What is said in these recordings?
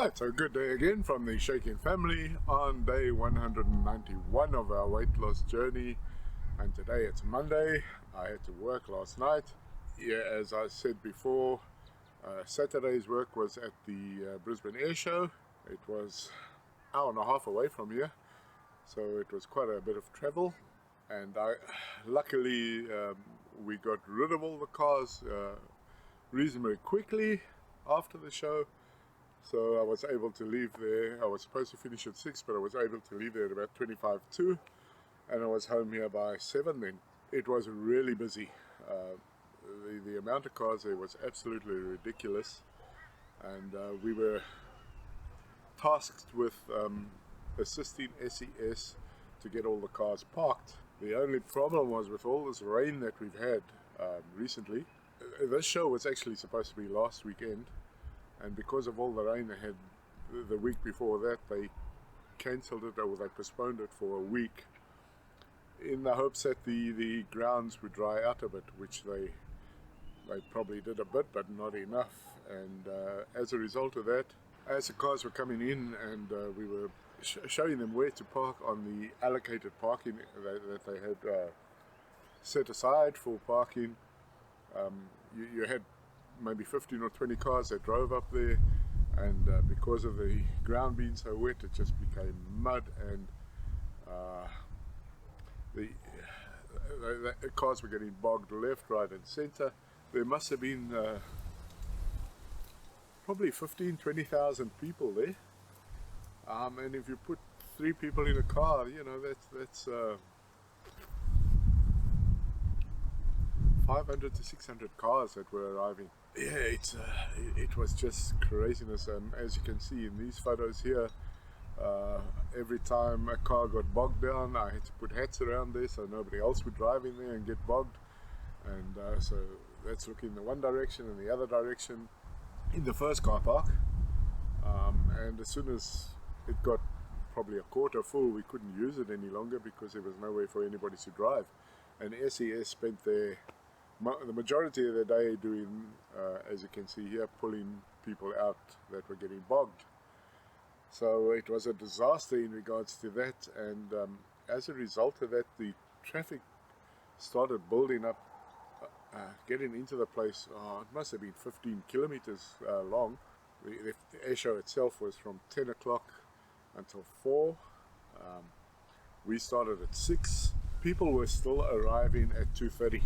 Right, so good day again from the Shaking family on day 191 of our weight loss journey, and today it's Monday. I had to work last night. Yeah, as I said before, Saturday's work was at the Brisbane Air Show. It was an hour and a half away from here, so it was quite a bit of travel, and luckily we got rid of all the cars reasonably quickly after the show. So I was able to leave there. I was supposed to finish at 6, but I was able to leave there at about 25 to, and I was home here by 7 then. It was really busy. The amount of cars there was absolutely ridiculous, and we were tasked with assisting SES to get all the cars parked. The only problem was with all this rain that we've had recently. This show was actually supposed to be last weekend, and because of all the rain they had the week before that, they cancelled it, or they postponed it for a week in the hopes that the grounds would dry out a bit, which they probably did a bit, but not enough. And as a result of that, as the cars were coming in and we were showing them where to park on the allocated parking that they had set aside for parking, you had maybe 15 or 20 cars that drove up there, and because of the ground being so wet, it just became mud, and the cars were getting bogged left, right and center. There must have been probably 20,000 people there, and if you put 3 people in a car, you know, that's 500 to 600 cars that were arriving. Yeah, it was just craziness. As you can see in these photos here, every time a car got bogged down, I had to put hats around there so nobody else would drive in there and get bogged. And so that's looking in the one direction and the other direction in the first car park. And as soon as it got probably a quarter full, we couldn't use it any longer because there was no way for anybody to drive. And SES spent the majority of the day doing, as you can see here, pulling people out that were getting bogged. So it was a disaster in regards to that, and as a result of that, the traffic started building up, getting into the place. It must have been 15 kilometers long. The air show itself was from 10 o'clock until 4. We started at 6. People were still arriving at 2:30.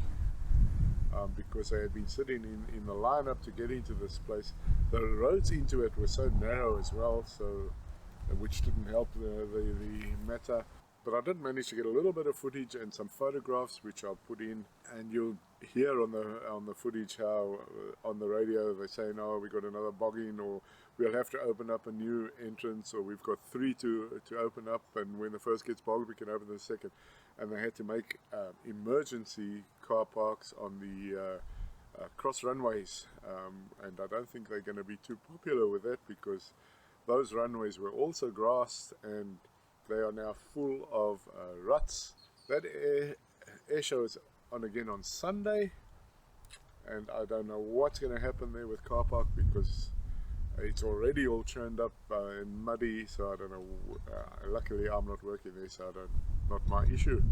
Because they had been sitting in the lineup to get into this place. The roads into it were so narrow as well, so which didn't help the matter. But I did manage to get a little bit of footage and some photographs, which I'll put in, and you'll hear on the footage how on the radio they're saying, "Oh, we got another bogging," or "We'll have to open up a new entrance," or "We've got 3 to open up, and when the first gets bogged, we can open the second." And they had to make emergency car parks on the cross runways, and I don't think they're going to be too popular with that, because those runways were also grassed and they are now full of ruts. That air show is on again on Sunday, and I don't know what's going to happen there with car park, because it's already all churned up and muddy, so I don't know. Luckily I'm not working there, so not my issue.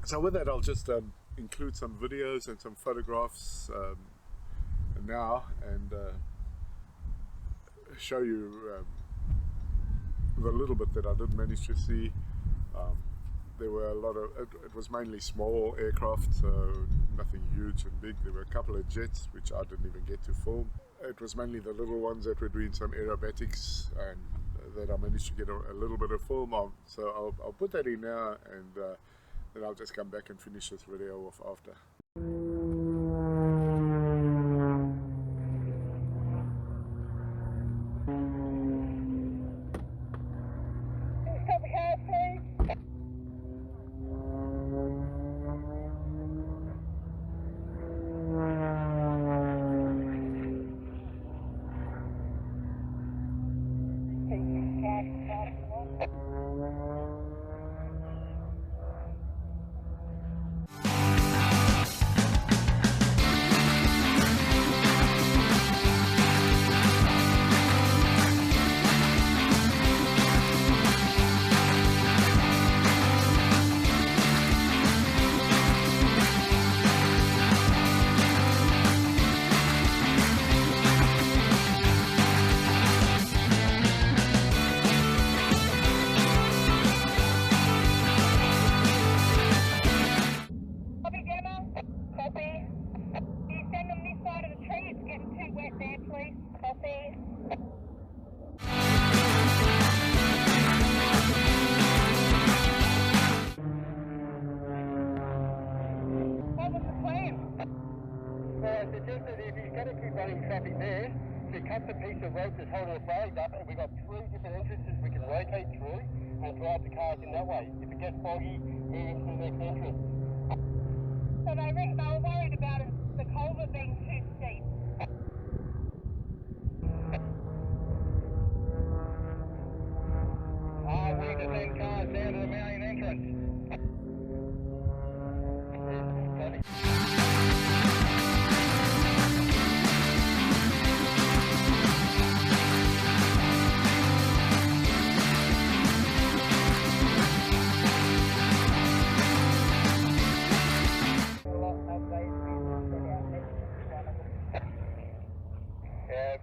So with that, I'll just include some videos and some photographs now, and show you the little bit that I did manage to see. There were a lot of, it was mainly small aircraft, so nothing huge and big. There were a couple of jets which I didn't even get to film. It was mainly the little ones that were doing some aerobatics, and that I managed to get a little bit of film on. So I'll put that in now, and then I'll just come back and finish this video off after. running traffic there. So it cuts a piece of rope that's holding the flags up, and we've got 3 different entrances we can rotate through and drive the cars in that way. If it gets foggy, move into the next entrance. So they were worried about it, the culvert being too steep. We can send cars down to the main entrance.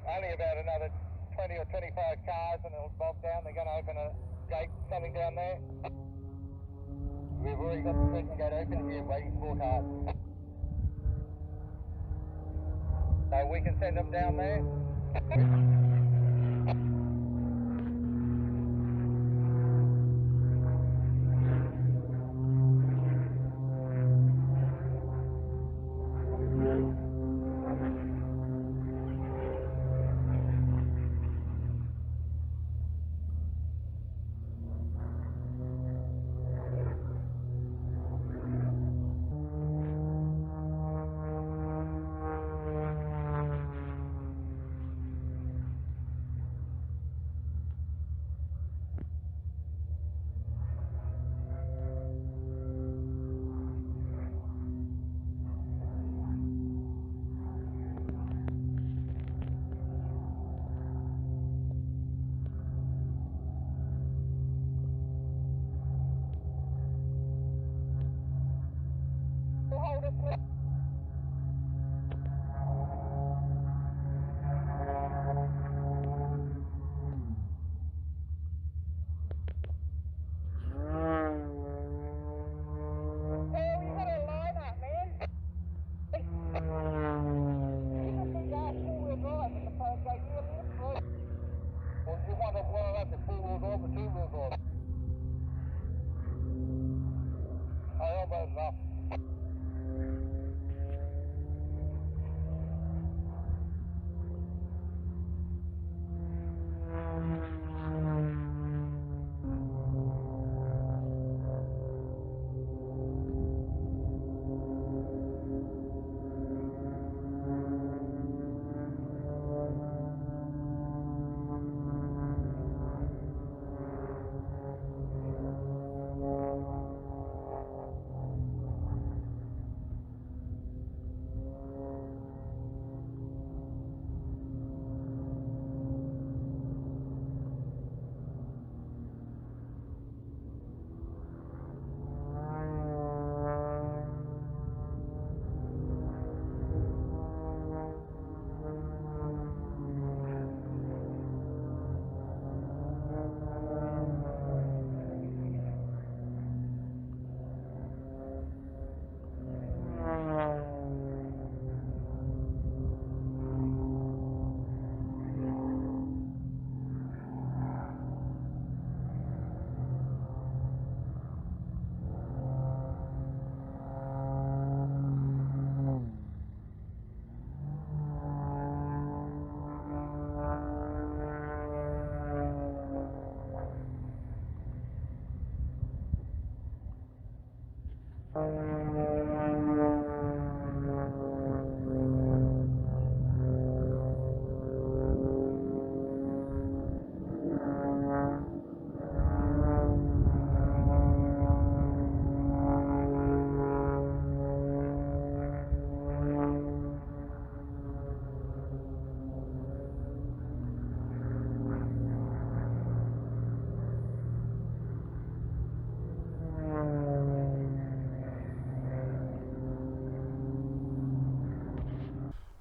Only about another 20 or 25 cars and it'll bob down. They're going to open a gate, something down there. We've already got the second gate open here, waiting for cars. So we can send them down there.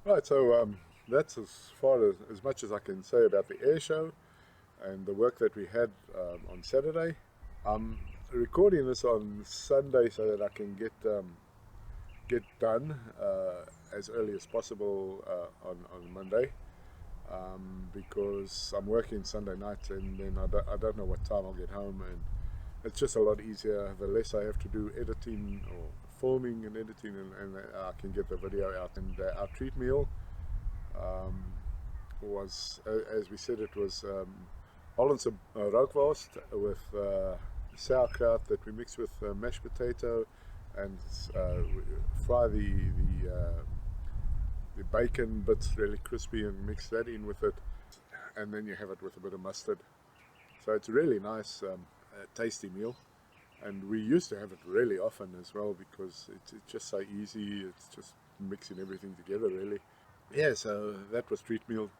Right, so that's as far as much as I can say about the air show and the work that we had on Saturday. I'm recording this on Sunday so that I can get done as early as possible on Monday, because I'm working Sunday night and then I don't know what time I'll get home, and it's just a lot easier the less I have to do editing or filming and editing, and I can get the video out. And our treat meal was, as we said, it was Hollandse rookworst with sauerkraut that we mix with mashed potato, and we fry the bacon bits really crispy and mix that in with it, and then you have it with a bit of mustard. So it's a really nice, tasty meal, and we used to have it really often as well because it's just so easy. It's just mixing everything together really. Yeah, so that was Treat Meal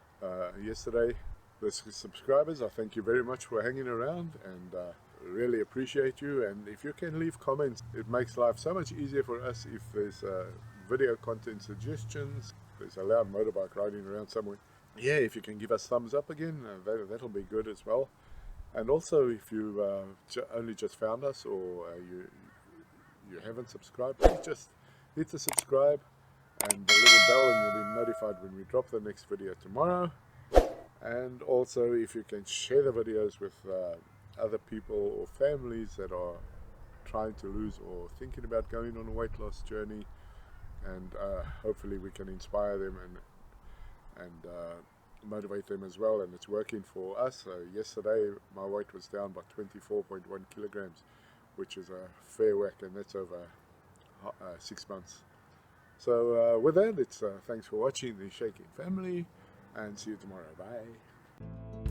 yesterday. The subscribers, I thank you very much for hanging around, and really appreciate you. And if you can leave comments, it makes life so much easier for us. If there's video content suggestions, there's a loud motorbike riding around somewhere, yeah, if you can give us thumbs up again, that'll be good as well. And also, if you only just found us, or you haven't subscribed, please just hit the subscribe and the little bell, and you'll be notified when we drop the next video tomorrow. And also, if you can share the videos with other people or families that are trying to lose or thinking about going on a weight loss journey, and hopefully we can inspire them and motivate them as well. And it's working for us. So yesterday my weight was down by 24.1 kilograms, which is a fair whack, and that's over 6 months. So with that, it's thanks for watching the Shaking Family, and see you tomorrow. Bye.